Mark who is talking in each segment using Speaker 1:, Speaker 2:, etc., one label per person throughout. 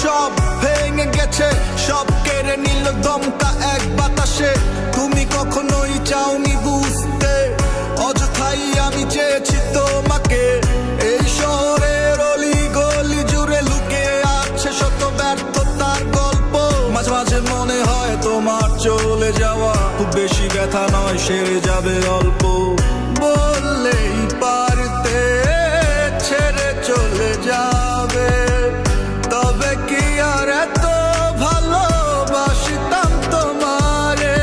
Speaker 1: সব ভেঙে গেছে, সব কেড়ে নিল দমকা এক বাতাসে। তুমি কখনোই চাওনি বুঝতে, অযথাই আমি চেয়েছি তোমাকে। এই শহরের অলি গলি জুড়ে লুকিয়ে আছে শত ব্যর্থতার গল্প। মাঝে মাঝে মনে হয় তোমার চলে যাওয়া খুব বেশি ব্যথা নয়, সেরে যাবে অল্প। বললেই পারতে ছেড়ে চলে যাবে, তবে কি আর এত ভালোবাসতাম তোমারে?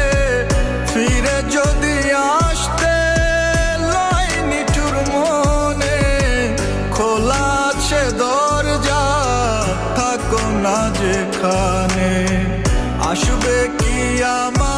Speaker 1: ফিরে যদি আসতে লয় নিঠুর মনে, খোলা আছে দরজা, থাকো না যেখানে। আসবে কি আমার